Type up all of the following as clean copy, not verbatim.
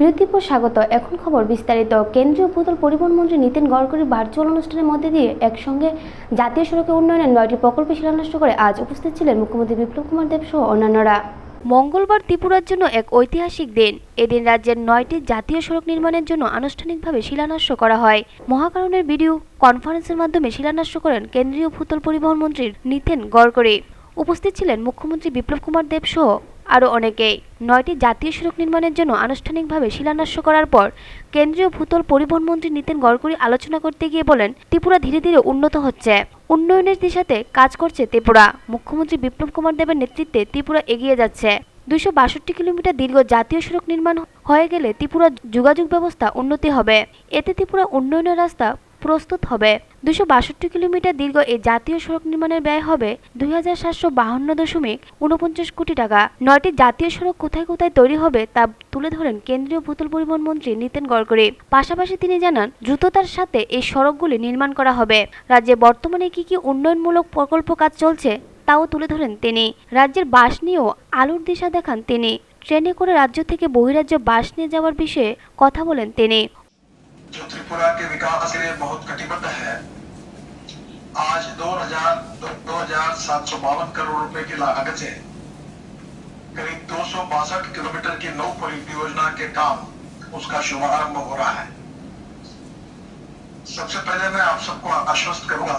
বিরতির পর স্বাগত। এখন খবর বিস্তারিত। কেন্দ্রীয় ভূতল পরিবহন মন্ত্রী নীতিন গডকরি ভার্চুয়াল অনুষ্ঠানের মধ্যে দিয়ে একসঙ্গে জাতীয় সড়কে উন্নয়নের 9টি প্রকল্পে শিলান্যাস করে আজ উপস্থিত ছিলেন মুখ্যমন্ত্রী বিপ্লব কুমার দেব সহ অন্যান্যরা। মঙ্গলবার ত্রিপুরার জন্য এক ঐতিহাসিক দিন। এদিন রাজ্যের 9টি জাতীয় সড়ক নির্মাণের জন্য আনুষ্ঠানিকভাবে শিলান্যাস করা হয়। মহাকারণের ভিডিও কনফারেন্সের মাধ্যমে শিলান্যাস করেন কেন্দ্রীয় ভূতল পরিবহন মন্ত্রী নীতিন গডকরি। উপস্থিত ছিলেন মুখ্যমন্ত্রী বিপ্লব কুমার দেব সহ আরও অনেকেই। 9টি জাতীয় সড়ক নির্মাণের জন্য আনুষ্ঠানিকভাবে শিলান্যাস করার পর কেন্দ্রীয় ভূতল পরিবহন মন্ত্রী নীতিন গডকরি আলোচনা করতে গিয়ে বলেন, ত্রিপুরা ধীরে ধীরে উন্নত হচ্ছে, উন্নয়নের দিশাতে কাজ করছে ত্রিপুরা। মুখ্যমন্ত্রী বিপ্লব কুমার দেবের নেতৃত্বে ত্রিপুরা এগিয়ে যাচ্ছে। 262 কিলোমিটার দীর্ঘ জাতীয় সড়ক নির্মাণ হয়ে গেলে ত্রিপুরা যোগাযোগ ব্যবস্থা উন্নতি হবে। এতে ত্রিপুরা উন্নয়নের রাস্তা প্রস্তুত হবে। 262 কিলোমিটার দীর্ঘ এই জাতীয় সড়ক নির্মাণের ব্যয় হবে 2752.49 কোটি টাকা। 9টি জাতীয় সড়ক কোথায় কোথায় তৈরি হবে তা তুলে ধরেন কেন্দ্রীয় ভূতল পরিবহন মন্ত্রী নীতিন গডকরি। পাশাপাশি তিনি জানান, দ্রুততার সাথে এই সড়কগুলি নির্মাণ করা হবে। রাজ্যে বর্তমানে কি কি উন্নয়নমূলক প্রকল্প কাজ চলছে তাও তুলে ধরেন তিনি। রাজ্যের বাস নিয়েও আলোর দিশা দেখান তিনি। ট্রেনে করে রাজ্য থেকে বহিরাজ্য বাস নিয়ে যাওয়ার বিষয়ে কথা বলেন তিনি। जो त्रिपुरा के विकास के लिए बहुत कटिबद्ध है। आज 2,752 करोड़ रुपए की लागत से करीब 262 किलोमीटर की नौ परियोजना के काम उसका शुभारंभ हो रहा है। सबसे पहले मैं आप सबको आश्वस्त करूंगा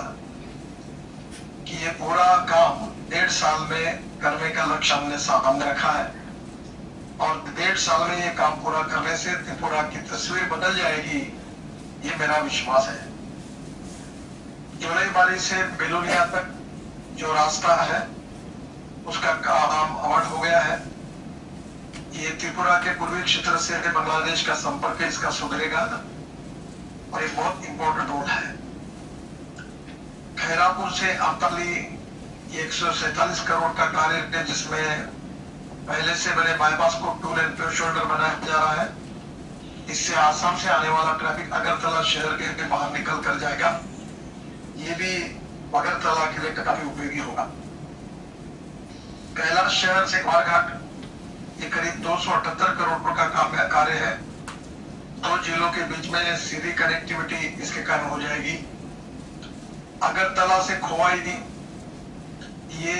कि ये पूरा काम 1.5 साल में करने का लक्ष्य हमने सामने रखा है और 1.5 साल में ये काम पूरा करने से त्रिपुरा की तस्वीर बदल जाएगी, ये मेरा विश्वास है। जोलेबारी से बेलोनिया तक जो रास्ता है उसका काम अवध हो गया है। ये त्रिपुरा के पूर्वी क्षेत्र से बांग्लादेश का संपर्क इसका सुधरेगा और ये बहुत इंपॉर्टेंट रोड है। खैरापुर से अमतली 147 करोड़ का कार्य है, जिसमें पहले से बने बाईपास को 2 लेन पे शोल्डर बनाया जा रहा है। इससे आसाम से आने वाला ट्रैफिक अगरतला शहर के बाहर निकल कर जाएगा। ये भी अगरतला के लिए काफी उपयोगी होगा। कैलाश शहर से ग्वारघाट ये करीब 278 करोड़ रुपए का काम कार्य है। 2 जिलों के बीच में सीधी कनेक्टिविटी इसके कारण हो जाएगी। अगरतला से खोवाई ये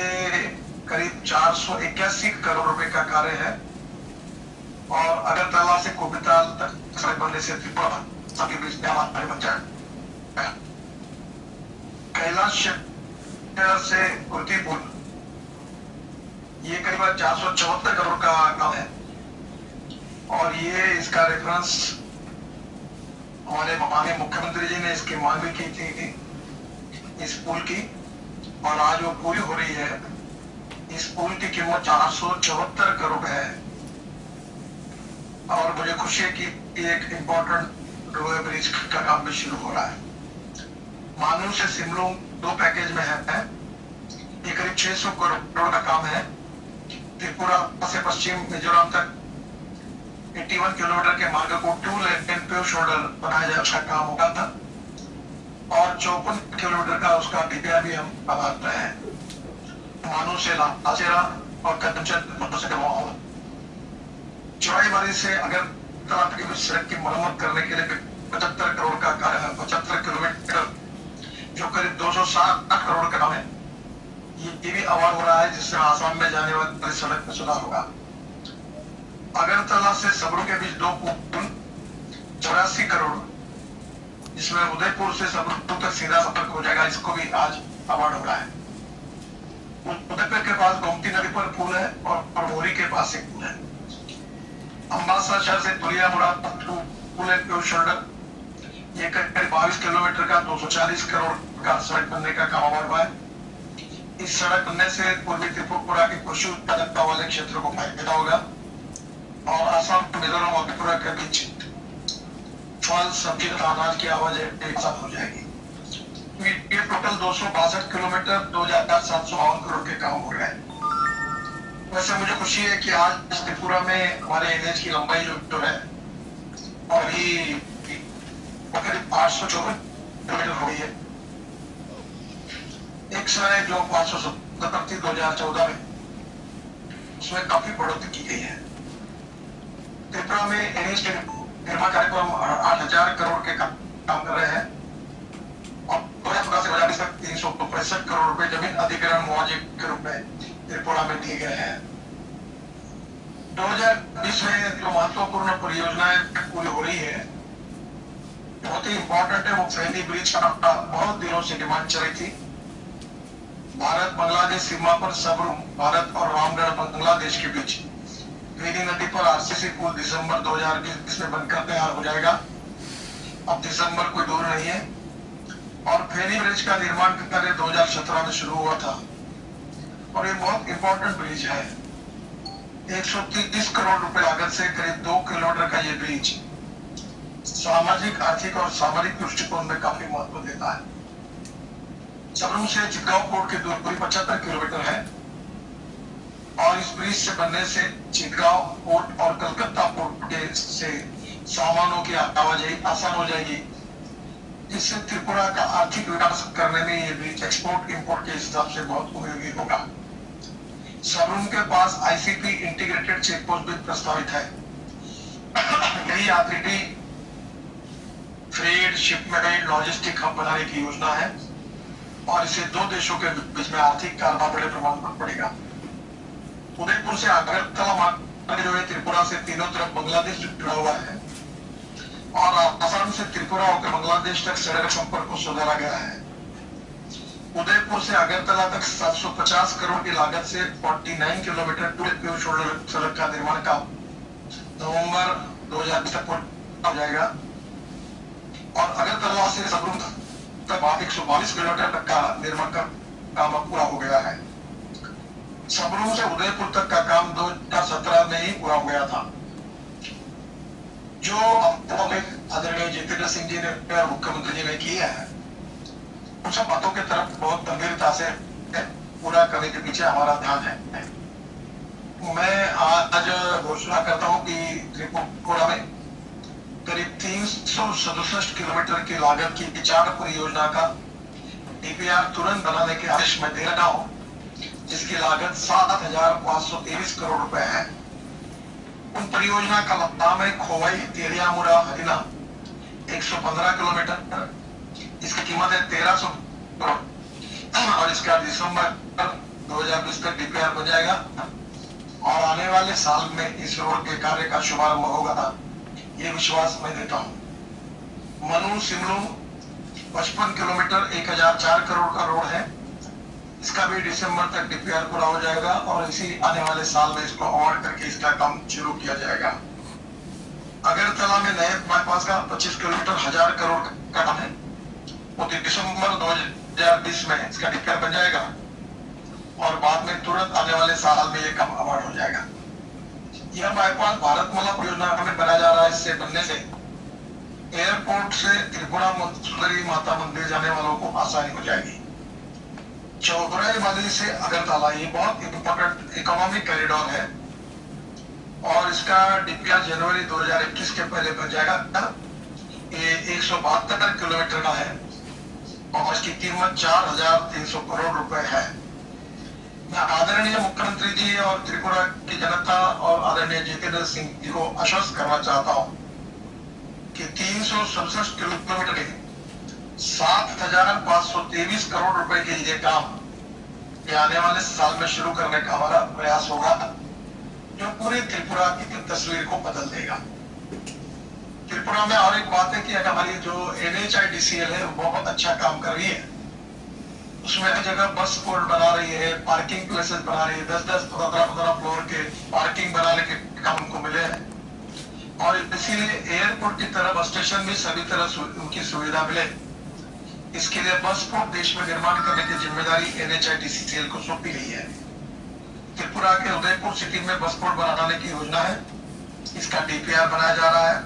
करीब 481 करोड़ रुपए का कार्य है और अगरतला से कोबिताल तक सड़क बनने से त्रिपुरा सभी बीच में हमारे बन जाए। कैलाश शहर से कुर्तीपुर ये करीब 474 करोड़ का काम है और ये इसका रेफरेंस हमारे माननीय मुख्यमंत्री जी ने इसकी मांग भी की थी इस पुल की, और आज वो पूरी हो रही है। इस पुल की कीमत 474 करोड़ है और मुझे खुशी है कि एक इम्पोर्टेंट रोड ब्रिज का काम भी शुरू हो रहा है। मानू से सिमलुंग 2 पैकेज में है। ये करीब 600 करोड़ का काम है। त्रिपुरा से पश्चिम मिजोरम तक 81 किलोमीटर के मार्ग को 2 लेन पे शोल्डर बनाया जाए, उसका काम होगा था और 54 किलोमीटर का उसका डिबिया भी हम बना रहे हैं। मानू से लाचेरा और कंचन से चौड़ाईबारी से अगर की सड़क की मरम्मत करने के लिए 75 करोड़ का कार्य है। 75 किलोमीटर जो करीब 260 करोड़ का काम है। ये भी अवार्ड हो रहा है, जिससे आसाम में जाने वाली सड़क में सुधार होगा। अगरतला से सबरू के बीच 2 पुल 84 करोड़, जिसमें उदयपुर से सबरू तक सीधा संपर्क हो जाएगा। इसको भी आज अवार्ड हो रहा है। उदयपुर के पास गोमती नदी पर पुल है और मोरी के पास एक पुल है। अम्बासा शहर से दुलिया मुराद पुल शोल्डर ये करीब 22 किलोमीटर का 240 करोड़ का सड़क बनने का काम हुआ है। इस सड़क बनने से पूर्वी त्रिपुरा के कृषि उत्पादकता वाले क्षेत्र को फायदा होगा और आसाम मिजोरम और त्रिपुरा के बीच फल सब्जी तथा अनाज की आवाजाही हो जाएगी। ये टोटल 262 किलोमीटर 2,752 करोड़ के काम हो रहे हैं। वैसे मुझे खुशी है कि आज त्रिपुरा में हमारे एनएच की लंबाई जो है और ये करीब 854 किलोमीटर हो गई है। एक समय जो 570 थी 2014 में, उसमें काफी बढ़ोतरी की गई है। त्रिपुरा में एनएच निर्माण कार्यक्रम 8,000 करोड़ के काम कर रहे हैं और 2014 से 2020 तक 365 करोड़ रुपए जमीन अधिग्रहण मुआवजे के रूप में त्रिपुरा में दिए गए हैं। 2020 में जो महत्वपूर्ण परियोजनाएं पूरी हो रही है, बहुत ही इंपॉर्टेंट है, वो फैनी ब्रिज का बहुत दिनों से डिमांड चल रही थी। भारत बांग्लादेश सीमा पर सबरूम भारत और रामगढ़ बांग्लादेश के बीच फेनी नदी पर आरसीसी पुल दिसंबर 2020 में बनकर तैयार हो जाएगा। अब दिसंबर कोई दूर नहीं है और फेनी ब्रिज का निर्माण कार्य 2017 में शुरू हुआ था और ये बहुत इंपॉर्टेंट ब्रिज है। 130 करोड़ रुपए लागत से करीब 2 किलोमीटर का ये ब्रिज सामाजिक, आर्थिक और सामरिक दृष्टिकोण में काफी महत्व देता है। सबरूम से चिटगांव पोर्ट की दूरी 75 किलोमीटर है और इस ब्रिज से बनने से चिटगांव पोर्ट और कलकत्ता पोर्ट के से सामानों की आवाजाही आसान हो जाएगी। इससे त्रिपुरा का आर्थिक विकास करने में ये ब्रिज एक्सपोर्ट इंपोर्ट के हिसाब से बहुत उपयोगी होगा। सबरूम के पास आईसीपी इंटीग्रेटेड चेक पोस्ट भी प्रस्तावित है। यही RTT freight, shipment, logistic hub बनाने की योजना है और इससे दो देशों के बीच में आर्थिक कारोबार बड़े प्रमाण पर पड़ेगा। उदयपुर से अगरतला मार्ग जो है त्रिपुरा से तीनों तरफ बांग्लादेश जुड़ा हुआ है और आसाम से त्रिपुरा होकर बांग्लादेश तक सड़क संपर्क को सुधारा गया है। उदयपुर से अगरतला तक 750 करोड़ की लागत से 49 किलोमीटर टू शोल्डर सड़क का निर्माण काम नवंबर 2020 तक हो जाएगा और अगरतला से सबरूम तक 142 किलोमीटर तक का निर्माण का काम पूरा हो गया है। सबरूम से उदयपुर तक का काम 2017 में ही पूरा हो गया था। जो आदरणीय जितेंद्र सिंह जी ने और मुख्यमंत्री जी ने किया है, उन सब बातों की तरफ बहुत गंभीरता से पूरा करने के पीछे हमारा ध्यान है। मैं आज घोषणा करता हूं कि त्रिपुरा में करीब 367 किलोमीटर की लागत की 4 परियोजना का डीपीआर तुरंत बनाने के आदेश में दे रहा हूं, जिसकी लागत 7,523 करोड़ रुपए है। उन परियोजना का नाम है खोवाई तेलियामुरा हरिना 115 किलोमीटर, इसकी कीमत है 1300 करोड़ और इसका दिसंबर 2020 तक डीपीआर बन जाएगा और आने वाले साल में इस रोड के कार्य का शुभारंभ होगा, ये विश्वास मैं देता हूँ। मनु सिमलू 55 किलोमीटर 1004 करोड़ का रोड है, इसका भी दिसंबर तक डीपीआर पूरा हो जाएगा और इसी आने वाले साल में इसको अवार्ड करके इसका काम शुरू किया जाएगा। अगरतला में नए बाईपास का 25 किलोमीटर 1000 करोड़ का काम है, वो दिसंबर 2020 में इसका डीपीआर बन जाएगा और बाद में तुरंत आने वाले साल में ये काम अवार्ड हो जाएगा। यह बाईपास भारतमाला परियोजना में बनाया जा रहा है। इससे बनने से एयरपोर्ट से त्रिपुरा सुंदरी माता मंदिर जाने वालों को आसानी हो जाएगी। चौधराई वाली से अगरतला ये बहुत इंपॉर्टेंट इकोनॉमिक कॉरिडोर है और इसका डीपीआर जनवरी 2021 के पहले बन जाएगा। ये 172 किलोमीटर का है और इसकी कीमत 4,300 करोड़ रुपए है। मैं आदरणीय मुख्यमंत्री जी और त्रिपुरा की जनता और आदरणीय जितेंद्र सिंह जी को आश्वस्त करना चाहता हूं कि 367 किलोमीटर के 7,523 करोड़ रुपए के ये काम ये आने वाले साल में शुरू करने का हमारा प्रयास होगा, जो पूरी त्रिपुरा की तस्वीर को बदल देगा। त्रिपुरा में और एक बात है कि हमारी जो NHIDCL है वो बहुत अच्छा काम कर रही है। उसमें हर जगह बस पोर्ट बना रही है, पार्किंग प्लेसेस बना रही है, 10-10, 15-15 फ्लोर के पार्किंग बनाने के काम उनको मिले हैं और इसीलिए एयरपोर्ट की तरह बस स्टेशन भी सभी तरह उनकी सुविधा मिले, इसके लिए बस पोर्ट देश में निर्माण करने की जिम्मेदारी NHIDCL को सौंपी गई है। त्रिपुरा के उदयपुर सिटी में बस पोर्ट बनाने की योजना है, इसका डीपीआर बनाया जा रहा है।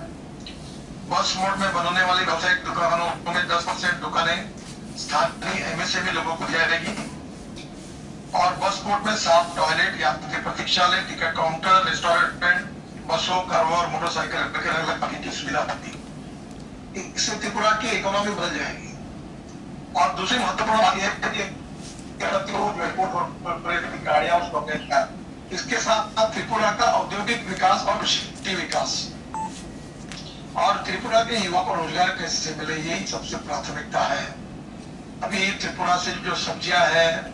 बस मोड में बनने वाली व्यावसायिक दुकानों में 10% दुकानें स्थानीय MSME लोगों को दी जाएगी और बस पोर्ट में साफ टॉयलेट, यात्री प्रतीक्षालय, टिकट काउंटर, रेस्टोरेंट, बसों, कारों और मोटरसाइकिल अलग पार्किंग की सुविधा होगी। इससे त्रिपुरा की इकोनॉमी बदल जाएगी। और दूसरी महत्वपूर्ण बात यह है कि एयरपोर्ट और गाड़ियां उसको अपने इसके साथ त्रिपुरा का औद्योगिक विकास और शक्ति विकास और त्रिपुरा के युवा को रोजगार कैसे मिले, यही सबसे प्राथमिकता है। अभी त्रिपुरा से जो सब्जियां है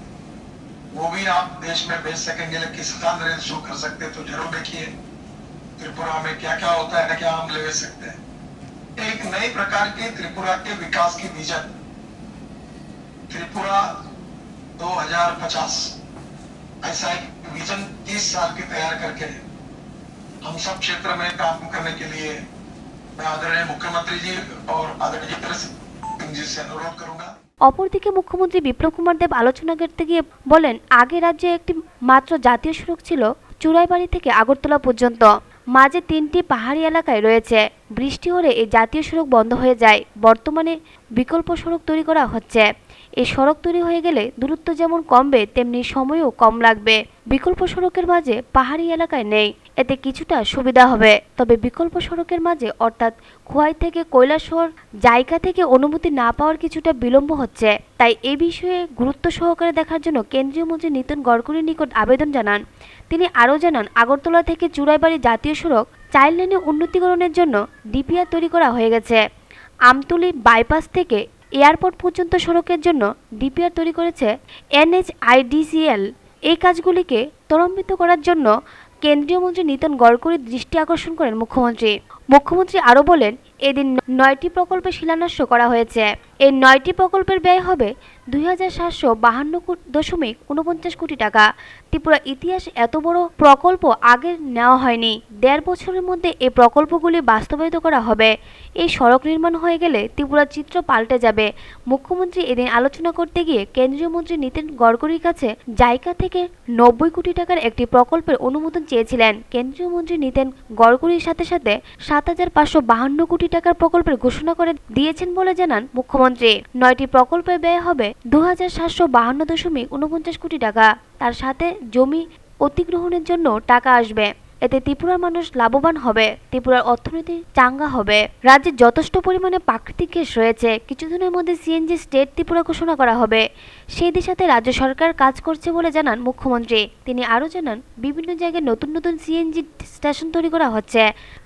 वो भी आप देश में बेच सकेंगे, लेकिन किसान ऋण शुरू कर सकते हैं, तो जरूर देखिए त्रिपुरा में क्या क्या होता है, क्या हम ले सकते हैं। एक नई प्रकार की त्रिपुरा के विकास की विजन, त्रिपुरा 2050, ऐसा एक विजन 30 साल की तैयार करके हम सब क्षेत्र में काम करने के लिए मैं आदरणीय मुख्यमंत्री जी और आदरणीय सिंह जी से अनुरोध करूंगा। অপরদিকে মুখ্যমন্ত্রী বিপ্লব কুমার দেব আলোচনা করতে গিয়ে বলেন, আগে রাজ্যে একটি মাত্র জাতীয় সড়ক ছিল চুরাইবাড়ি থেকে আগরতলা পর্যন্ত, মাঝে 3টি পাহাড়ি এলাকায় রয়েছে। বৃষ্টি হলে এই জাতীয় সড়ক বন্ধ হয়ে যায়। বর্তমানে বিকল্প সড়ক তৈরি করা হচ্ছে। এই সড়ক তৈরি হয়ে গেলে দূরত্ব যেমন কমবে তেমনি সময়ও কম লাগবে। বিকল্প সড়কের মাঝে পাহাড়ি এলাকায় নেই, এতে কিছুটা সুবিধা হবে। তবে বিকল্প সড়কের মাঝে অর্থাৎ খোয়াই থেকে কৈলাসহর জায়গা থেকে অনুমতি না পাওয়ার কিছুটা বিলম্ব হচ্ছে। তাই এই বিষয়ে গুরুত্ব সহকারে দেখার জন্য কেন্দ্রীয় মন্ত্রী নীতিন গডকরির নিকট আবেদন জানান। তিনি আরও জানান, আগরতলা থেকে চুরাইবাড়ি জাতীয় সড়ক 4 লেনে উন্নতিকরণের জন্য ডিপিআর তৈরি করা হয়ে গেছে। আমতলী বাইপাস থেকে এয়ারপোর্ট পর্যন্ত সড়কের জন্য ডিপিআর তৈরি করেছে NHIDCL। এই কাজগুলিকে ত্বরান্বিত করার জন্য কেন্দ্রীয় মন্ত্রী নীতিন গডকরির দৃষ্টি আকর্ষণ করেন মুখ্যমন্ত্রী আরও বলেন, এদিন 9টি প্রকল্পের শিলান্যাস করা হয়েছে। এই 9টি প্রকল্পের ব্যয় হবে 2752.49 কোটি টাকা। ত্রিপুরা ইতিহাস এত বড় প্রকল্প আগে নেওয়া হয়নি। 1.5 বছরের মধ্যে এই প্রকল্পগুলি বাস্তবায়িত করা হবে। এই সড়ক নির্মাণ হয়ে গেলে ত্রিপুরার চিত্র পাল্টে যাবে। মুখ্যমন্ত্রী এদিন আলোচনা করতে গিয়ে কেন্দ্রীয় মন্ত্রী নীতিন গডকরির কাছে জায়গা থেকে 90 কোটি টাকার একটি প্রকল্পের অনুমোদন চেয়েছিলেন। কেন্দ্রীয় মন্ত্রী নীতিন গডকরির সাথে 7552 কোটি টাকার প্রকল্পের ঘোষণা করে দিয়েছেন বলে জানান মুখ্যমন্ত্রী। 9টি প্রকল্পের ব্যয় হবে 2752.49 কোটি টাকা। তার সাথে জমি অধিগ্রহণের জন্য টাকা আসবে। এতে ত্রিপুরার মানুষ লাভবান হবে, ত্রিপুরার অর্থনীতি চাঙ্গা হবে। রাজ্যে যথেষ্ট পরিমাণে প্রাকৃতিক গ্যাস রয়েছে। কিছুদিনের মধ্যে সিএনজি স্টেট ত্রিপুরা ঘোষণা করা হবে। সেই দিশাতে রাজ্য সরকার কাজ করছে বলে জানান মুখ্যমন্ত্রী। তিনি আরও জানান, বিভিন্ন জায়গায় নতুন নতুন সিএনজি স্টেশন তৈরি করা হচ্ছে।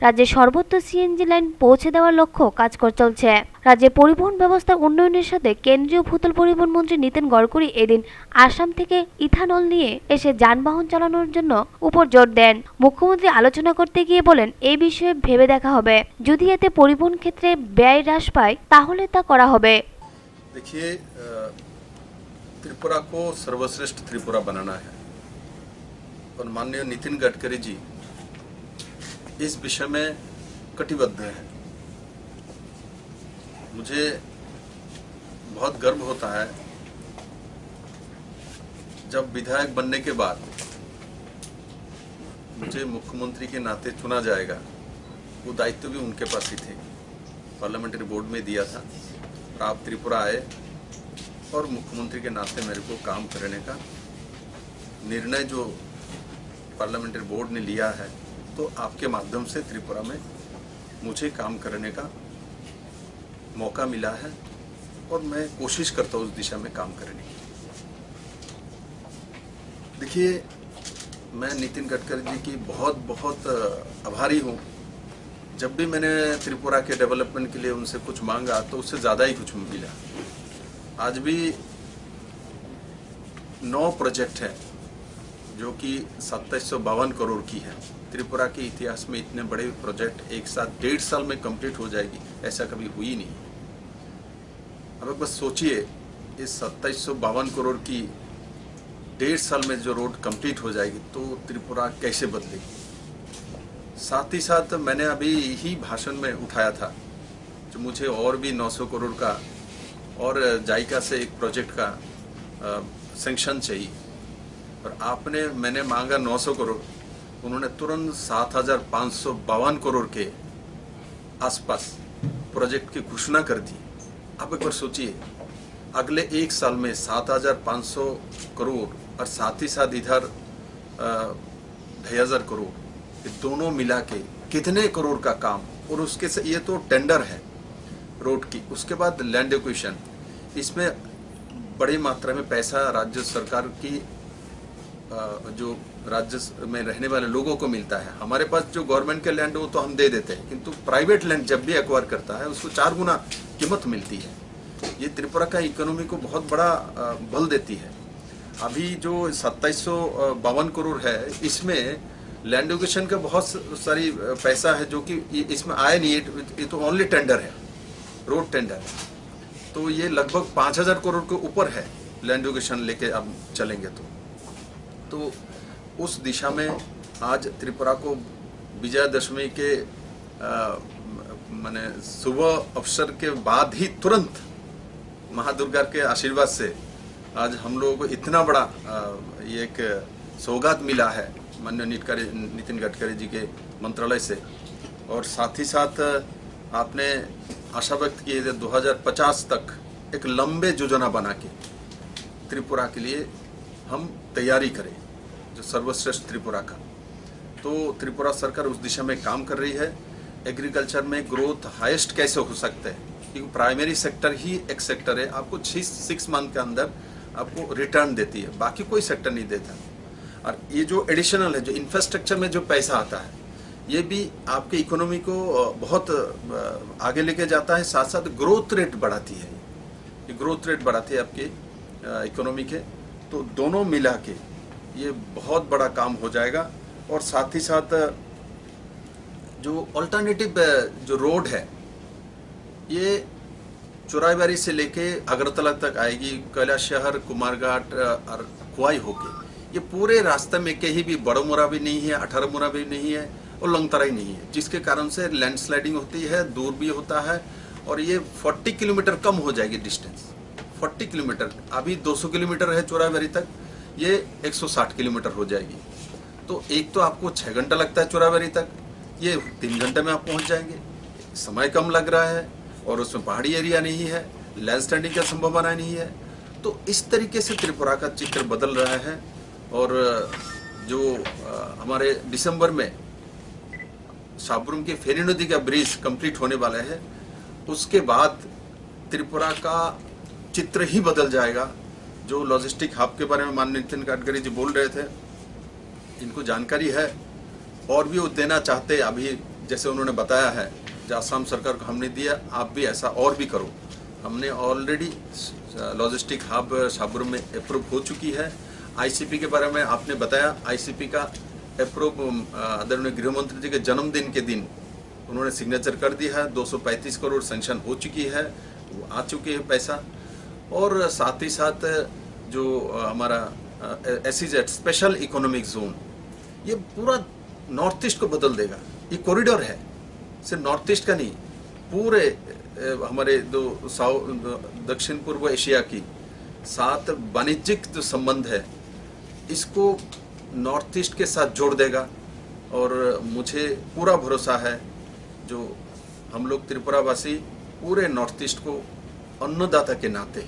রাজ্যে সর্বত্র সিএনজি লাইন পৌঁছে দেওয়ার লক্ষ্য কাজ চলছে। রাজ্যে পরিবহন ব্যবস্থার উন্নয়নের সাথে কেন্দ্রীয় ভূতল পরিবহন মন্ত্রী নীতিন গডকরি এদিন আসাম থেকে ইথানল নিয়ে এসে যানবাহন চালানোর জন্য উপর জোর দেন। মুখ্যমন্ত্রী আলোচনা করতে গিয়ে বলেন, এই বিষয়ে ভেবে দেখা হবে। যদি এতে পরিবহন ক্ষেত্রে ব্যয় হ্রাস পায় তাহলে তা করা হবে। देखिए, त्रिपुरा को सर्वश्रेष्ठ त्रिपुरा बनाना है और माननीय नितिन गडकरी जी इस विषय में कटिबद्ध हैं। मुझे बहुत गर्व होता है जब विधायक बनने के बाद मुझे मुख्यमंत्री के नाते चुना जाएगा। वो दायित्व भी उनके पास ही थे, पार्लियामेंट्री बोर्ड में दिया था और आप त्रिपुरा आए और मुख्यमंत्री के नाते मेरे को काम करने का निर्णय जो पार्लियामेंट्री बोर्ड ने लिया है, तो आपके माध्यम से त्रिपुरा में मुझे काम करने का मौका मिला है और मैं कोशिश करता हूँ उस दिशा में काम करने की। देखिए, मैं नितिन गडकरी जी की बहुत बहुत आभारी हूँ। जब भी मैंने त्रिपुरा के डेवलपमेंट के लिए उनसे कुछ मांगा तो उससे ज़्यादा ही कुछ मिला। आज भी 9 प्रोजेक्ट हैं जो कि 2752 करोड़ की है। त्रिपुरा के इतिहास में इतने बड़े प्रोजेक्ट एक साथ 1.5 साल में कंप्लीट हो जाएगी, ऐसा कभी हुई नहीं। अब बस सोचिए, इस 2752 करोड़ की 1.5 साल में जो रोड कंप्लीट हो जाएगी तो त्रिपुरा कैसे बदलेगी। साथ ही साथ मैंने अभी ही भाषण में उठाया था जो मुझे और भी 900 करोड़ का और जायका से एक प्रोजेक्ट का सैंक्शन चाहिए और मैंने मांगा 900 करोड़, उन्होंने तुरंत 7552 करोड़ के आसपास प्रोजेक्ट की घोषणा कर दी। आप एक बार सोचिए, अगले 1 साल में 7500 करोड़ और साथ ही साथ इधर 2500 करोड़, ये दोनों मिला के कितने करोड़ का काम। और उसके से ये तो टेंडर है रोड की, उसके बाद लैंड एक्विजिशन, इसमें बड़ी मात्रा में पैसा राज्य सरकार की जो राज्य में रहने वाले लोगों को मिलता है। हमारे पास जो गवर्नमेंट के लैंड वो तो हम दे देते हैं, किंतु प्राइवेट लैंड जब भी एक्वायर करता है उसको 4 गुना कीमत मिलती है। ये त्रिपुरा का इकोनॉमी को बहुत बड़ा बल देती है। अभी जो 2752 करोड़ है, इसमें लैंड एजुकेशन का बहुत सारी पैसा है जो कि इसमें आया नहीं। ये तो ओनली टेंडर है, रोड टेंडर है। तो ये लगभग 5000 करोड़ के ऊपर है लैंड एजुकेशन लेके अब चलेंगे तो उस दिशा में आज त्रिपुरा को विजयादशमी के माने शुभ अवसर के बाद ही तुरंत महादुर्गा के आशीर्वाद से आज हम लोगों को इतना बड़ा ये एक सौगात मिला है माननीय नितिन गडकरी जी के मंत्रालय से। और साथ ही साथ आपने आशा व्यक्त की है 2050 तक एक लंबे योजना बना के त्रिपुरा के लिए हम तैयारी करें, जो सर्वश्रेष्ठ त्रिपुरा का। तो त्रिपुरा सरकार उस दिशा में काम कर रही है। एग्रीकल्चर में ग्रोथ हाईएस्ट कैसे हो सकता है, क्योंकि प्राइमरी सेक्टर ही एक सेक्टर है, आपको 6 मंथ के अंदर आपको रिटर्न देती है, बाकी कोई सेक्टर नहीं देता। और ये जो एडिशनल है, जो इंफ्रास्ट्रक्चर में जो पैसा आता है, ये भी आपके इकोनॉमी को बहुत आगे लेके जाता है, साथ साथ ग्रोथ रेट बढ़ाती है। ये ग्रोथ रेट बढ़ाती है आपके इकोनॉमी के। तो दोनों मिला के ये बहुत बड़ा काम हो जाएगा। और साथ ही साथ जो अल्टरनेटिव जो रोड है, ये चोराईबारी से लेके अगरतला तक आएगी, कैलाश शहर, कुमारघाट और खुआई होके, ये पूरे रास्ते में कहीं भी बड़ोमुरा भी नहीं है, 18 मुरा भी नहीं है और लंगतराई नहीं है, जिसके कारण से लैंडस्लाइडिंग होती है, दूर भी होता है। और ये 40 किलोमीटर कम हो जाएगी डिस्टेंस, 40 किलोमीटर। अभी 200 किलोमीटर है चोराईबारी तक, ये 160 किलोमीटर हो जाएगी। तो एक तो आपको 6 घंटा लगता है चोराईबारी तक, ये 3 घंटे में आप पहुंच जाएंगे। समय कम लग रहा है और उसमें पहाड़ी एरिया नहीं है, लैंडस्लाइडिंग का संभावना नहीं है। तो इस तरीके से त्रिपुरा का चित्र बदल रहा है। और जो हमारे दिसंबर में साबरुम के फेरी नदी का ब्रिज कंप्लीट होने वाला है, उसके बाद त्रिपुरा का चित्र ही बदल जाएगा। जो लॉजिस्टिक हब के बारे में माननीय नितिन गडकरी जी बोल रहे थे, इनको जानकारी है और भी वो देना चाहते। अभी जैसे उन्होंने बताया है, जो आसाम सरकार को हमने दिया, आप भी ऐसा और भी करो। हमने ऑलरेडी लॉजिस्टिक हब साबरुम में अप्रूव हो चुकी है। आईसीपी के बारे में आपने बताया, आईसीपी का अप्रूव आदरणीय गृह मंत्री जी के जन्मदिन के दिन उन्होंने सिग्नेचर कर दिया है। 235 करोड़ सेंक्शन हो चुकी है, वो आ चुकी है पैसा। और साथ ही साथ जो हमारा SEZ स्पेशल इकोनॉमिक जोन, ये पूरा नॉर्थ ईस्ट को बदल देगा। ये कॉरिडोर है, सिर्फ नॉर्थ ईस्ट का नहीं, पूरे हमारे दक्षिण पूर्व एशिया की साथ वाणिज्यिक जो संबंध है, इसको नॉर्थ ईस्ट के साथ जोड़ देगा। और मुझे पूरा भरोसा है, जो हम लोग त्रिपुरावासी पूरे नॉर्थ ईस्ट को अन्नदाता के नाते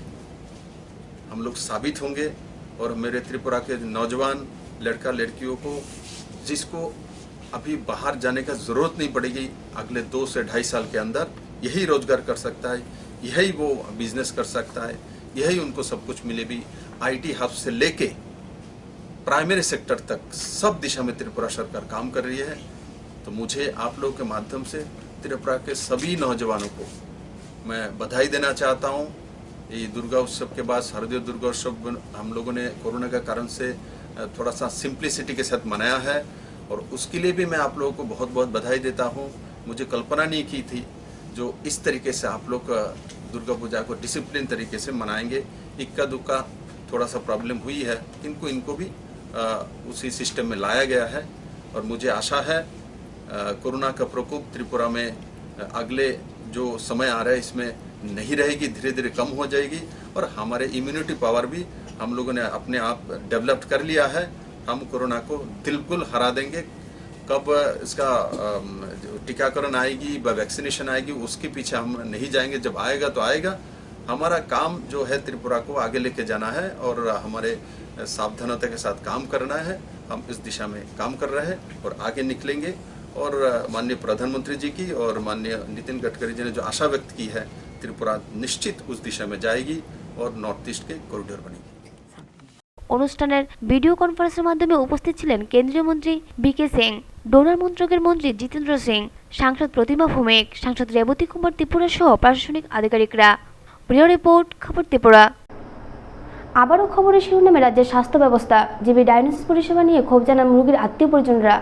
हम लोग साबित होंगे। और मेरे त्रिपुरा के नौजवान लड़का लड़कियों को, जिसको अभी बाहर जाने का ज़रूरत नहीं पड़ेगी, अगले 2 से 2.5 साल के अंदर यही रोजगार कर सकता है, यही वो बिजनेस कर सकता है, यही उनको सब कुछ मिलेगी। IT हब से लेके प्राइमरी सेक्टर तक सब दिशा में त्रिपुरा सरकार काम कर रही है। तो मुझे आप लोगों के माध्यम से त्रिपुरा के सभी नौजवानों को मैं बधाई देना चाहता हूँ। ये दुर्गा उत्सव के बाद शारदीय दुर्गा उत्सव हम लोगों ने कोरोना के कारण से थोड़ा सा सिंप्लिसिटी के साथ मनाया है, और उसके लिए भी मैं आप लोगों को बहुत बहुत बधाई देता हूँ। मुझे कल्पना नहीं की थी जो इस तरीके से आप लोग दुर्गा पूजा को डिसिप्लिन तरीके से मनाएंगे। इक्का दुक्का थोड़ा सा प्रॉब्लम हुई है, किंतु इनको भी उसी सिस्टम में लाया गया है। और मुझे आशा है कोरोना का प्रकोप त्रिपुरा में अगले जो समय आ रहा है इसमें नहीं रहेगी, धीरे धीरे कम हो जाएगी। और हमारे इम्यूनिटी पावर भी हम लोगों ने अपने आप डेवलप कर लिया है। हम कोरोना को बिल्कुल हरा देंगे। कब इसका टीकाकरण आएगी व वैक्सीनेशन आएगी, उसके पीछे हम नहीं जाएंगे। जब आएगा तो आएगा। हमारा काम जो है त्रिपुरा को आगे लेके जाना है और हमारे सावधानता के साथ काम करना है। हम इस दिशा में काम कर रहे हैं और आगे निकलेंगे। और माननीय प्रधानमंत्री जी की और माननीय नितिन गडकरी जी ने जो आशा व्यक्त की है, त्रिपुरा निश्चित उस दिशा में जाएगी और नॉर्थ ईस्ट के कॉरिडोर बनेगी। অনুষ্ঠানের ভিডিও কনফারেন্সের মাধ্যমে উপস্থিত ছিলেন কেন্দ্রীয় মন্ত্রী বিকে সিং, ডোনার মন্ত্রকের মন্ত্রী জিতেন্দ্র সিং, সাংসদ প্রতিমা ভৌমিক, সাংসদ রেবতী কুমার ত্রিপুরা সহ প্রশাসনিক আধিকারিকরা। ব্যুরো রিপোর্ট, খবর ত্রিপুরা। আবারও খবরের শিরোনামে রাজ্যের স্বাস্থ্য ব্যবস্থা। জিবি ডায়ালিসিস পরিষেবা নিয়ে ক্ষোভ জানান রোগীর আত্মীয় পরিজনরা।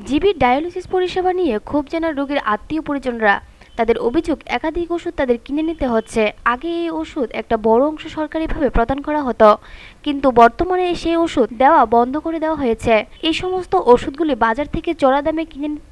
জিবি ডায়ালিসিস পরিষেবা নিয়ে ক্ষোভ জানান রোগীর আত্মীয় পরিজনরা। তাদের অভিযোগ, একাধিক ওষুধ তাদের কিনে নিতে হচ্ছে। আগে এই ওষুধ একটা বড় অংশ সরকারিভাবে প্রদান করা হতো, কিন্তু বর্তমানে সেই ওষুধ দেওয়া বন্ধ করে দেওয়া হয়েছে। এই সমস্ত ওষুধগুলি বাজার থেকে চড়া দামে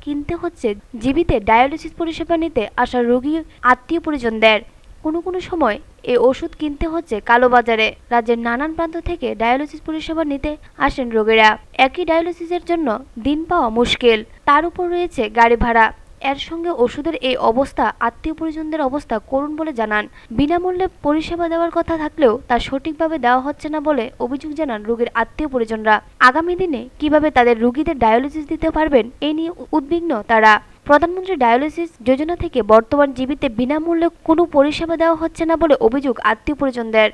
কিনতে হচ্ছে জিবিতে ডায়ালিসিস পরিষেবা নিতে আসা রোগী আত্মীয় পরিজনদের। কোনো সময় এই ওষুধ কিনতে হচ্ছে কালোবাজারে। রাজ্যের নানান প্রান্ত থেকে ডায়ালিসিস পরিষেবা নিতে আসেন রোগীরা। একই ডায়ালিসিসের জন্য দিন পাওয়া মুশকিল, তার উপর রয়েছে গাড়ি ভাড়া। এর সঙ্গে ওষুধের এই অবস্থা আত্মীয় পরিজনদের অবস্থা করুণ বলে জানান। বিনামূল্যে পরিষেবা দেওয়ার কথা থাকলেও তা সঠিকভাবে দেওয়া হচ্ছে না বলে অভিযোগ জানান রোগীর আত্মীয় পরিজনরা। আগামী দিনে কিভাবে তাদের রোগীদের ডায়ালিসিস দিতে পারবেন এই নিয়ে উদ্বিগ্ন তারা। প্রধানমন্ত্রী ডায়ালিসিস যোজনা থেকে বর্তমান জিবিতে বিনামূল্যে কোনো পরিষেবা দেওয়া হচ্ছে না বলে অভিযোগ আত্মীয় পরিজনদের।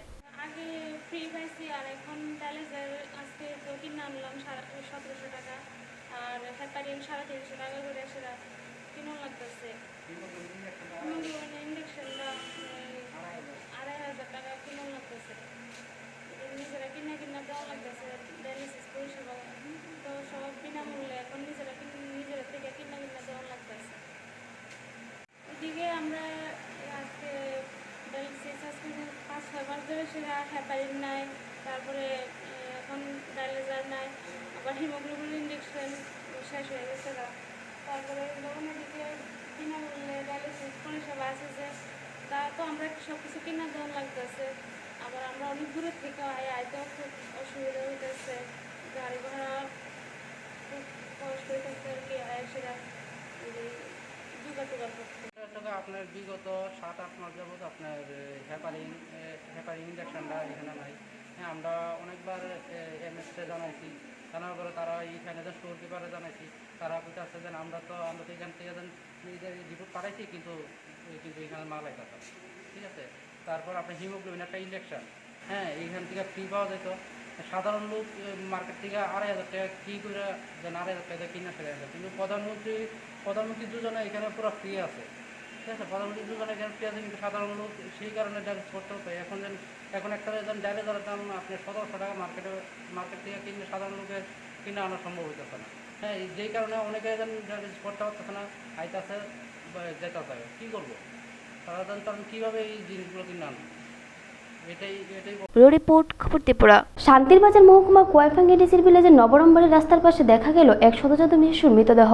আগে ফ্রি পাইছি আর এখন ডায়ালিসিস আজকে তো কিনে আনলাম 1700 টাকা, আর হেপারিন 350 টাকা করে সেটা কিনো লাগতেছে। ইঞ্জেকশনটা 2500 টাকা কিনো লাগতেছে। নিজেরা কিনে দেওয়া লাগতেছে। ডায়ালিসিস পরিষেবা তো সব বিনামূল্যে, এখন নিজেরা থেকে কিনে দেওয়া লাগতেছে। এদিকে আমরা আজকে ডায়ালিসিস আজকে 5-6 মাস ধরে সেটা হেপারিন নাই, তারপরে এখন ডায়ালিজার নাই, আবার হিমোগ্লোবিন ইঞ্জেকশন শেষ হয়ে গেছে। তারপরে যখন এদিকে বিনামূল্যে ডায়ালিসিস পরিষেবা আছে যে, তা তো আমরা সব কিছু কিনা দেওয়া লাগতেছে। আবার আমরা অনেক দূরের থেকে আইতেও খুব অসুবিধা হইতেছে, গাড়ি ভাড়া খুব কষ্ট হইতেছে আর কি। সেটা যোগাযোগ করতে আপনার বিগত 7-8 মাস যাবত আপনার হেপারিন ইঞ্জেকশনটা এখানে নাই। হ্যাঁ, আমরা অনেকবার এমএসে জানাইছি, জানার পরে তারা এইখানে যে স্টোর কিপারে জানাইছি, তারা বলতে আসছে যে আমরা তো এখান থেকে রিপোর্ট পাঠাইছি, কিন্তু এখানে মাল আইতাছে, ঠিক আছে। তারপর আপনার হিমোগ্লোবিন একটা ইঞ্জেকশন, হ্যাঁ, এইখান থেকে ফ্রি পাওয়া যেত। সাধারণ লোক মার্কেট থেকে 2500 টাকা কি করে যেন 2500 টাকা কিনে ফেলে যায়, কিন্তু প্রধানমন্ত্রী যোজনা এখানে পুরো ফ্রি আছে, ঠিক আছে। প্রধানমন্ত্রী যোজনা এখানে ফ্রি আছে, কিন্তু সাধারণ লোক সেই কারণে ডায়ালিসিস করতে হতো। এখন একটা ডায়ালিসিসের দাম আপনি 1700 টাকা মার্কেট থেকে কিনলে সাধারণ লোকের কিনে আনা সম্ভব হইতেছে না। হ্যাঁ, যেই কারণে অনেকে ডায়ালিসিস করতে পারতেছে না, আইতাছে যেতে হবে। কী করবো, তারা তখন কীভাবে এই জিনিসগুলো কিনে আনবে? এটাই ব্যুরো রিপোর্ট, খবর ত্রিপুরা। শান্তিরবাজার মহকুমার কোয়াইফাং এডিসি ভিলেজের নবরমবাড়ির রাস্তার পাশে দেখা গেল এক সদ্যজাত শিশুর মৃতদেহ।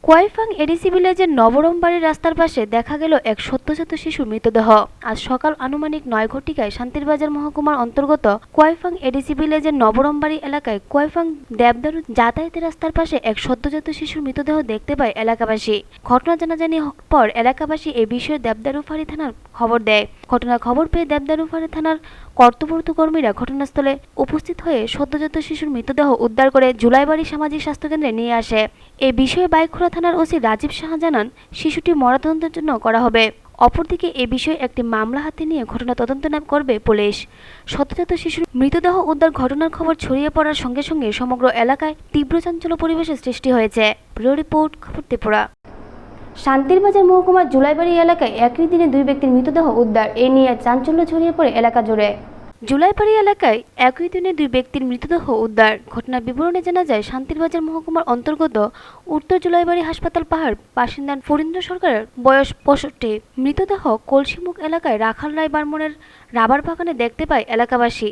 কোয়াইফাং এডিসি ভিলেজের নবরমবাড়ির রাস্তার পাশে দেখা গেল এক সদ্যজাত শিশুর মৃতদেহ। আজ সকাল আনুমানিক 9 ঘটিকায় শান্তিরবাজার মহকুমার অন্তর্গত কোয়াইফাং এডিসি ভিলেজের নবরমবাড়ি এলাকায় কোয়াইফাং দেবদারু যাতায়াতের রাস্তার পাশে এক সদ্যজাত শিশুর মৃতদেহ দেখতে পায় এলাকাবাসী। ঘটনা জানাজানি পর এলাকাবাসী এই বিষয়ে দেবদারুফাড়ি থানার খবর দেয়। ঘটনার খবর পেয়ে দেবদারুফাড়ি থানার কর্তব্যরত কর্মীরা ঘটনাস্থলে উপস্থিত হয়ে সদ্যজাত শিশুর মৃতদেহ উদ্ধার করে জুলাইবাড়ি সামাজিক স্বাস্থ্যকেন্দ্রে নিয়ে আসে। এই বিষয়ে বাইখোড়া থানার ওসি রাজীব সাহা জানান, শিশুটি ময়নাতদন্তের জন্য করা হবে। অপরদিকে এ বিষয়ে একটি মামলা হাতে নিয়ে ঘটনা তদন্ত করবে পুলিশ। সদ্যজাত শিশুর মৃতদেহ উদ্ধার ঘটনার খবর ছড়িয়ে পড়ার সঙ্গে সঙ্গে সমগ্র এলাকায় তীব্র চাঞ্চল্য পরিবেশের সৃষ্টি হয়েছে। ব্যুরো রিপোর্ট, খবর ত্রিপুরা। শান্তিরবাজার মহকুমার জুলাইবাড়ি এলাকায় একই দিনে 2 ব্যক্তির মৃতদেহ উদ্ধার, এ নিয়ে চাঞ্চল্য ছড়িয়ে পড়ে এলাকা জুড়ে। জুলাইবাড়ি এলাকায় একই দিনে 2 ব্যক্তির মৃতদেহ উদ্ধার। ঘটনার বিবরণে জানা যায়, শান্তিরবাজার মহকুমার অন্তর্গত উত্তর জুলাইবাড়ি হাসপাতাল পাহাড় বাসিন্দা ফরিন্দ্র সরকারের বয়স 65। মৃতদেহ কলসিমুখ এলাকায় রাখাল রায় বর্মনের রাবার বাগানে দেখতে পায় এলাকাবাসী।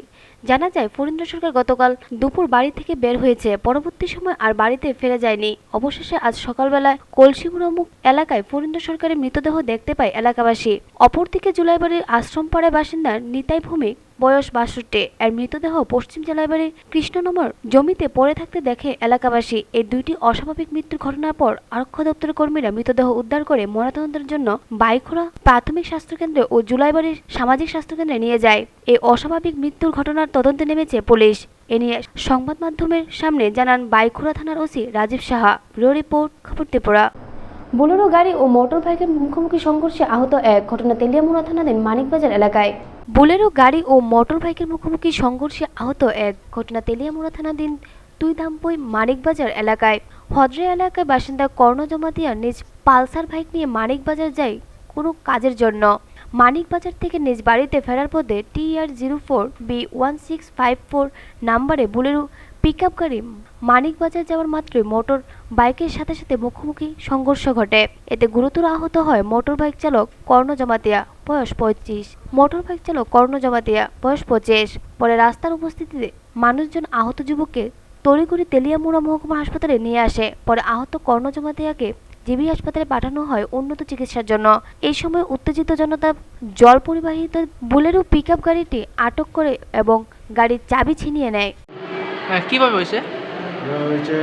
জানা যায়, ফরিন্দ্র সরকার গতকাল দুপুর বাড়ি থেকে বের হয়েছে, পরবর্তী সময় আর বাড়িতে ফিরে যায়নি। অবশেষে আজ সকালবেলায় কলসিমুখ এলাকায় ফরিন্দ্র সরকারের মৃতদেহ দেখতে পায় এলাকাবাসী। অপরদিকে জুলাইবাড়ির আশ্রমপাড়ায় বাসিন্দা নিতাই ভৌমিক বয়স 62 এর মৃতদেহ পশ্চিম জেলাবাড়ির কৃষ্ণনগর জমিতে পড়ে থাকতে দেখে এলাকাবাসী। এই 2টি অস্বাভাবিক মৃত্যুর ঘটনার পর আরক্ষা দপ্তরের কর্মীরা মৃতদেহ উদ্ধার করে ময়নাতদন্তের জন্য বাইখোড়া প্রাথমিক স্বাস্থ্যকেন্দ্রে ও জুলাইবাড়ির সামাজিক স্বাস্থ্যকেন্দ্রে নিয়ে যায়। এই অস্বাভাবিক মৃত্যুর ঘটনার তদন্তে নেমেছে পুলিশ। এ নিয়ে সংবাদ মাধ্যমের সামনে জানান বাইখোড়া থানার OC Rajib Saha. Bureau report, খবর ত্রিপুরা। বোলেরো গাড়ি ও মোটর বাইকের মুখোমুখি সংঘর্ষে আহত এক। ঘটনা তেলিয়ামুড়া থানাধীন মানিকবাজার এলাকায়। বোলেরো গাড়ি ও মোটর বাইকের মুখোমুখি সংঘর্ষে আহত এক। ঘটনা তেলিয়ামুড়া থানাধীন তুইধামপুই মানিকবাজার এলাকায়। হদ্রে এলাকায় বাসিন্দা কর্ণ জমাতিয়া নিজ পালসার বাইক নিয়ে মানিকবাজার যায় কোনো কাজের জন্য। মানিকবাজার থেকে নিজ বাড়িতে ফেরার পথে TR04B1654 নাম্বারে বুলেরো পিকআপ গাড়ি মানিকবাজার যাওয়ার মাত্রই মোটর বাইকের সাথে সাথে মুখোমুখি সংঘর্ষ ঘটে। এতে গুরুতর আহত হয় মোটর বাইক চালক কর্ণ জমাতিয়া, বয়স 35, মোটর বাইক চালক কর্ণ জমাতিয়া, বয়স 25। পরে রাস্তার উপস্থিতিতে মানুষজন আহত যুবককে তড়িঘড়ি তেলিয়ামুড়া মহকুমা হাসপাতালে নিয়ে আসে। পরে আহত কর্ণ জমাতিয়াকে জিবি হাসপাতালে পাঠানো হয় উন্নত চিকিৎসার জন্য। এই সময় উত্তেজিত জনতা জল পরিবাহিত বুলেরো পিকআপ গাড়িটি আটক করে এবং গাড়ির চাবি ছিনিয়ে নেয়। হ্যাঁ, কীভাবে হয়েছে?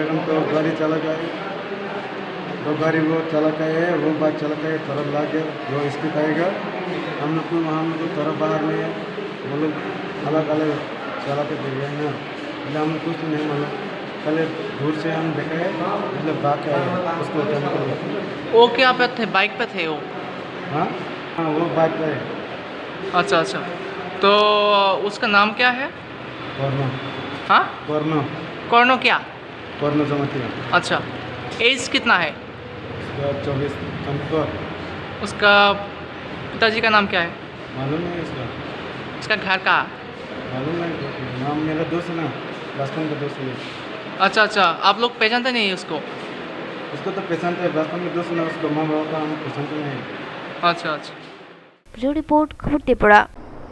हम तो गाड़ी चला गए, वो गाड़ी वो चला गए, वो बाइक चला गए, थोड़ा लागे जो स्पीड आएगा हम लोग को थोड़ा बाहर में मतलब अलग अलग चला के दे गए ना, मतलब हम कुछ नहीं मतलब पहले दूर से हम देखे मतलब बात आए उसको जाने के लिए। वो क्या पे थे? बाइक पे थे वो? हाँ हाँ वो बाइक पे है। अच्छा अच्छा, तो उसका नाम क्या है? कॉर्नो हाँ, कॉर्नो कॉर्नो क्या? कॉर्नो जमातिया। अच्छा, एज कितना है 24 हमको उसका? पिताजी का नाम क्या है? मालूम नहीं इसका, उसका घर कहाँ? मालूम नहीं नाम मेरा दोस्त है ना, बचपन का दोस्त है। अच्छा अच्छा, आप लोग पहचानते नहीं उसको? उसको तो पहचानते हैं, बचपन में दोस्त ना, उसको माँ बाप का हम पहचानते नहीं। अच्छा अच्छा। ব্যুরো রিপোর্ট, খবর ত্রিপুরা।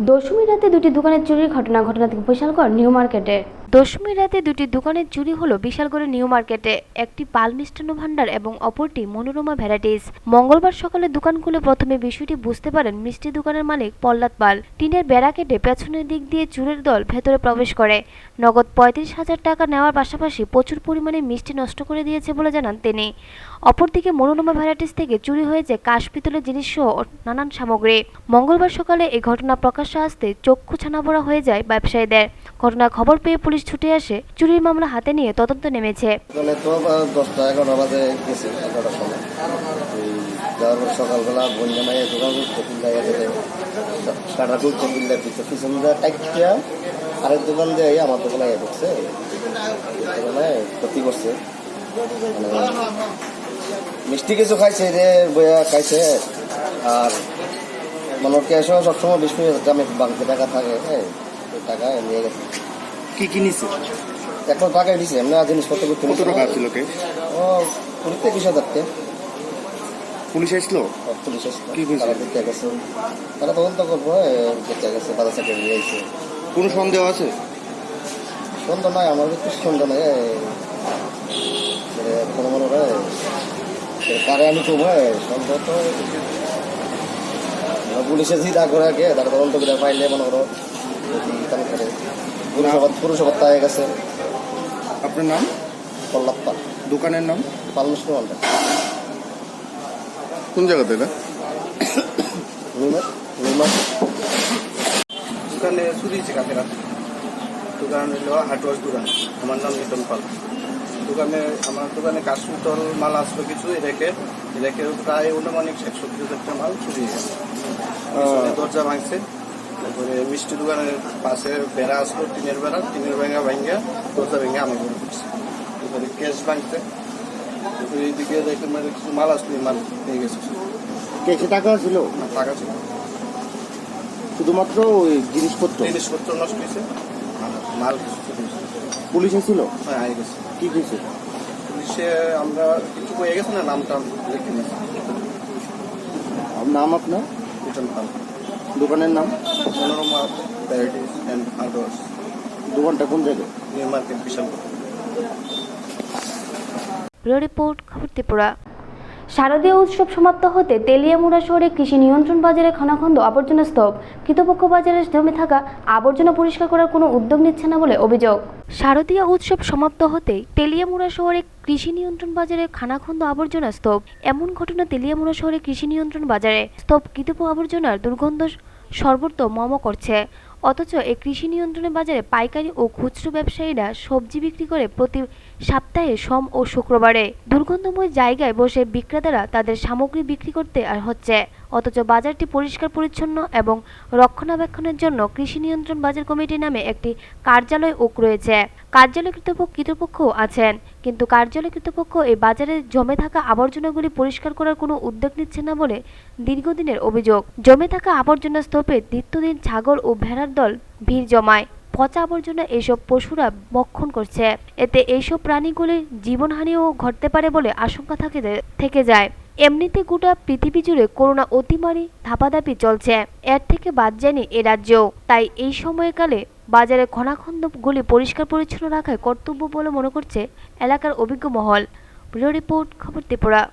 দশমী রাতে দুটি দোকানের চুরির ঘটনা থেকে বিশালগড় নিউ মার্কেটে। দশমী রাতে দুটি দোকানের চুরি হলো বিশালগড়ের নিউ মার্কেটে। একটি পাল মিষ্টান্ন ভান্ডার এবং অপরটি মনোরমা ভ্যারাইটিস। মঙ্গলবার সকালে দোকান খুলে প্রথমে বিষয়টি বুঝতে পারেন মিষ্টি দোকানের মালিক পল্লাদ পাল। টিনের বেড়া কেটে পেছনের দিক দিয়ে চোরের দল ভেতরে প্রবেশ করে। নগদ 35,000 টাকা নেওয়ার পাশাপাশি প্রচুর পরিমাণে মিষ্টি নষ্ট করে দিয়েছে বলে জানান তিনি। অপরদিকে মনোরমা ভ্যারাইটিস থেকে চুরি হয়েছে কাশ পিতলের জিনিস সহ নানান সামগ্রী। মঙ্গলবার সকালে এই ঘটনা প্রকাশ্যে আসতে চক্ষু ছানাবড়া হয়ে যায় ব্যবসায়ীদের। ঘটনার খবর পেয়ে পুলিশ ছুটে আসে, চুরির মামলা হাতে নিয়ে তদন্ত নেমেছে। সকালে তো 10টা-11টা বাজে গেছি, 11টার সময় যাওয়ার পর সকালবেলা বন্যা মাইয়া দোকান সাটা তুলছে বিল্লার দিচ্ছে পিছন টাইটটা আরেক দোকান দিয়ে আমার দোকানে ঢুকছে, দোকানে ক্ষতি করছে। মানে মিষ্টি কিছু খাইছে রে বইয়া খাইছে, আর মানে ক্যাশও সবসময় 20,000 দামে বাংকে টাকা থাকে, হ্যাঁ টাকা নিয়ে গেছে। কি কিনেছে? এখন টাকা দিছে এমনি জিনিসপত্র কত টাকা ছিল কে? ও 20,000 টাকা। পুলিশ আসলো? পুলিশ কি বলছে? তারা দেখতে গেছে, তারা তদন্ত করবো, দেখতে গেছে বাধা চাকরি নিয়ে আইছে। কোনো সন্দেহ আছে? সন্দেহ নাই, আমার কিছু সন্দেহ নাই। কোনো মনে হয় কারে আমি তো ভাই সন্দেহ তো পুলিশে জিদা করে আগে তারা তদন্ত করে পাইলে মনে করো পুরসভা হয়ে গেছে। আপনার নাম? পল্লাদ পাল। দোকানের নাম? পাল মিষ্টি ভান্ডার। কোন জায়গাতে এটা? দোকানে চুরি হয়েছে কালকে রাতে। দোকান হলো হাটওয়াশ দোকান, আমার নাম নিতন পাল। আমার দোকানে কাশপিতল মাল আসলো কিছু, রেখে প্রায় অনুমানিক 170,000 মাল চুরি হয়ে গেছে। দরজা ভাঙছে, তারপরে মিষ্টি দোকানের পাশে বেড়া আসলো, টিনের বেড়া ভাঙ্গা দরজা ভেঙে আমার ঘরে ঢুকছে। তারপরে ক্যাশ ভাঙছে, এইদিকে দেখে মানে কিছু মাল আসলো, মাল নিয়ে গেছে। কেসে টাকা ছিল? টাকা ছিল, শুধুমাত্র ওই জিনিসপত্র নষ্ট হয়েছে, মাল কিছু চুরি হয়েছে। পুলিশ এসেছিল? হ্যাঁ আগে গেছে। কি কিছু? পুলিশে আমরা কিছু হয়ে গেছে না, নামটা লিখে নিয়েছি। নাম আপনার? রিটার্ন পাল। দোকানের নাম? Manorama varieties and hardwares. দোকানটা কোন জায়গায়? New market, Bishalgarh. Bureau report, খবর ত্রিপুরা। শারদীয় উৎসব সমাপ্ত হতে তেলিয়ামুড়া শহরে কৃষি নিয়ন্ত্রণ বাজারে খানাখন্দ আবর্জনা স্তূপ। কৃতপক্ষ বাজারে জমে থাকা আবর্জনা পরিষ্কার করার কোনো উদ্যোগ নিচ্ছে না বলে অভিযোগ। শারদীয় উৎসব সমাপ্ত হতেই তেলিয়ামুড়া শহরে কৃষি নিয়ন্ত্রণ বাজারে খানাখন্দ আবর্জনা স্তূপ। এমন ঘটনা তেলিয়ামুড়া শহরে কৃষি নিয়ন্ত্রণ বাজারে স্তূপ কৃতপক্ষ আবর্জনার দুর্গন্ধ সর্বত্র মম করছে। অথচ এই কৃষি নিয়ন্ত্রণের বাজারে পাইকারি ও খুচরো ব্যবসায়ীরা সবজি বিক্রি করে প্রতি সপ্তাহে সোম ও শুক্রবারে দুর্গন্ধময় জায়গায় বসে বিক্রেতারা তাদের সামগ্রী বিক্রি করতে আর হচ্ছে। অথচ বাজারটি পরিষ্কার পরিচ্ছন্ন এবং রক্ষণাবেক্ষণের জন্য কৃষি নিয়ন্ত্রণ বাজার কমিটি নামে একটি কার্যালয় রয়েছে। কার্যালয় কর্তৃপক্ষও আছেন, কিন্তু কার্যালয় কর্তৃপক্ষ এই বাজারে জমে থাকা আবর্জনাগুলি পরিষ্কার করার কোনো উদ্যোগ নিচ্ছে না বলে দীর্ঘদিনের অভিযোগ। জমে থাকা আবর্জনা স্তূপে নিত্যদিন ছাগল ও ভেড়ার দল ভিড় জমায়। পচা আবর্জনা এসব পশুরা ভক্ষণ করছে। এতে এইসব প্রাণীগুলির জীবনহানিও ঘটতে পারে বলে আশঙ্কা থেকে যায়। এমনিতে গোটা পৃথিবী জুড়ে করোনা অতিমারি ধাপাধাপি চলছে, এর থেকে বাদ যায়নি এ রাজ্যেও। তাই এই সময়কালে বাজারে খনাখন্দগুলি পরিষ্কার পরিচ্ছন্ন রাখাই কর্তব্য বলে মনে করছে এলাকার অভিজ্ঞ মহল। ব্যুরো রিপোর্ট, খবর ত্রিপুরা।